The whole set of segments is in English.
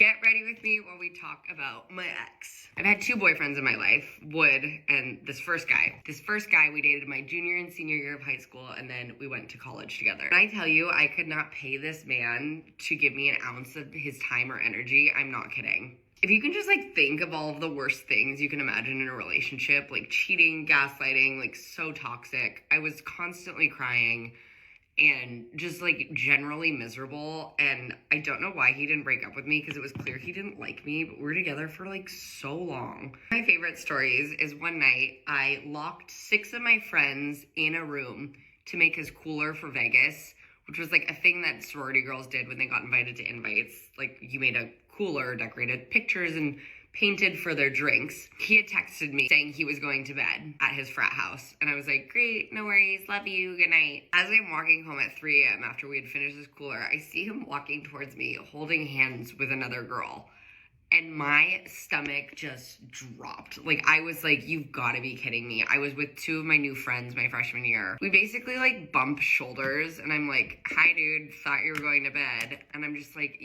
Get ready with me while we talk about my ex. I've had two boyfriends in my life, Wood and this first guy. This first guy we dated my junior and senior year of high school, and then we went to college together. When I tell you I could not pay this man to give me an ounce of his time or energy, I'm not kidding. If you can just think of all of the worst things you can imagine in a relationship, like cheating, gaslighting, so toxic. I was constantly crying and just generally miserable, and I don't know why he didn't break up with me because it was clear he didn't like me, but we were together for so long. My favorite stories is one night I locked 6 of my friends in a room to make his cooler for Vegas, which was a thing that sorority girls did when they got invited to invites. You made a cooler, decorated pictures, and painted for their drinks. He had texted me saying he was going to bed at his frat house. And I was like, great, no worries, love you, good night. As I'm walking home at 3 a.m. after we had finished this cooler, I see him walking towards me, holding hands with another girl. And my stomach just dropped. I was like, you've got to be kidding me. I was with 2 of my new friends my freshman year. We basically bumped shoulders, and I'm like, hi dude, thought you were going to bed. And I'm just like,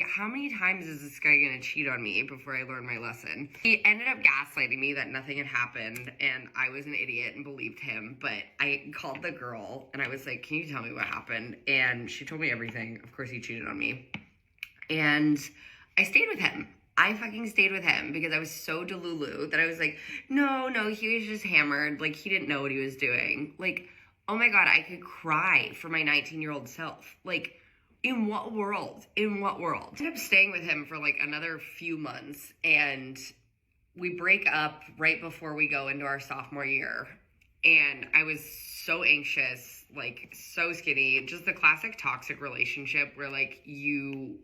how many times is this guy gonna cheat on me before I learn my lesson? He ended up gaslighting me that nothing had happened, and I was an idiot and believed him. But I called the girl, and I was like, can you tell me what happened? And she told me everything. Of course he cheated on me. And I stayed with him. I fucking stayed with him because I was so delulu that I was like, no, he was just hammered. He didn't know what he was doing. Oh my God, I could cry for my 19-year-old self. In what world? In what world? I ended up staying with him for another few months, and we break up right before we go into our sophomore year. And I was so anxious, so skinny, just the classic toxic relationship where you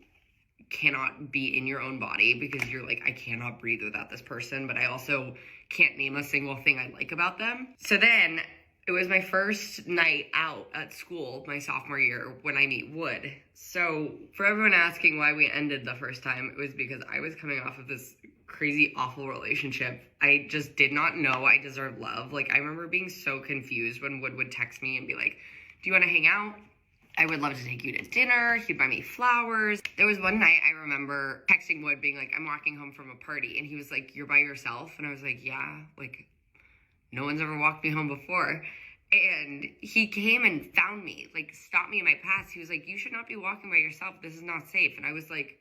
cannot be in your own body because you're I cannot breathe without this person, but I also can't name a single thing I like about them. So then it was my first night out at school my sophomore year when I meet Wood. So for everyone asking why we ended the first time, it was because I was coming off of this crazy, awful relationship. I just did not know I deserved love. I remember being so confused when Wood would text me and be like, do you want to hang out? I would love to take you to dinner. He'd buy me flowers. There was one night I remember texting Wood being I'm walking home from a party. And he was like, you're by yourself? And I was like, yeah, no one's ever walked me home before. And he came and found me, stopped me in my path. He was like, you should not be walking by yourself. This is not safe. And I was like,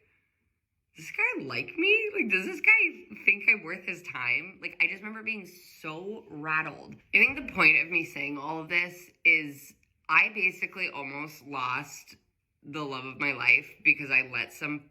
does this guy like me? Does this guy think I'm worth his time? I just remember being so rattled. I think the point of me saying all of this is I basically almost lost the love of my life because I let some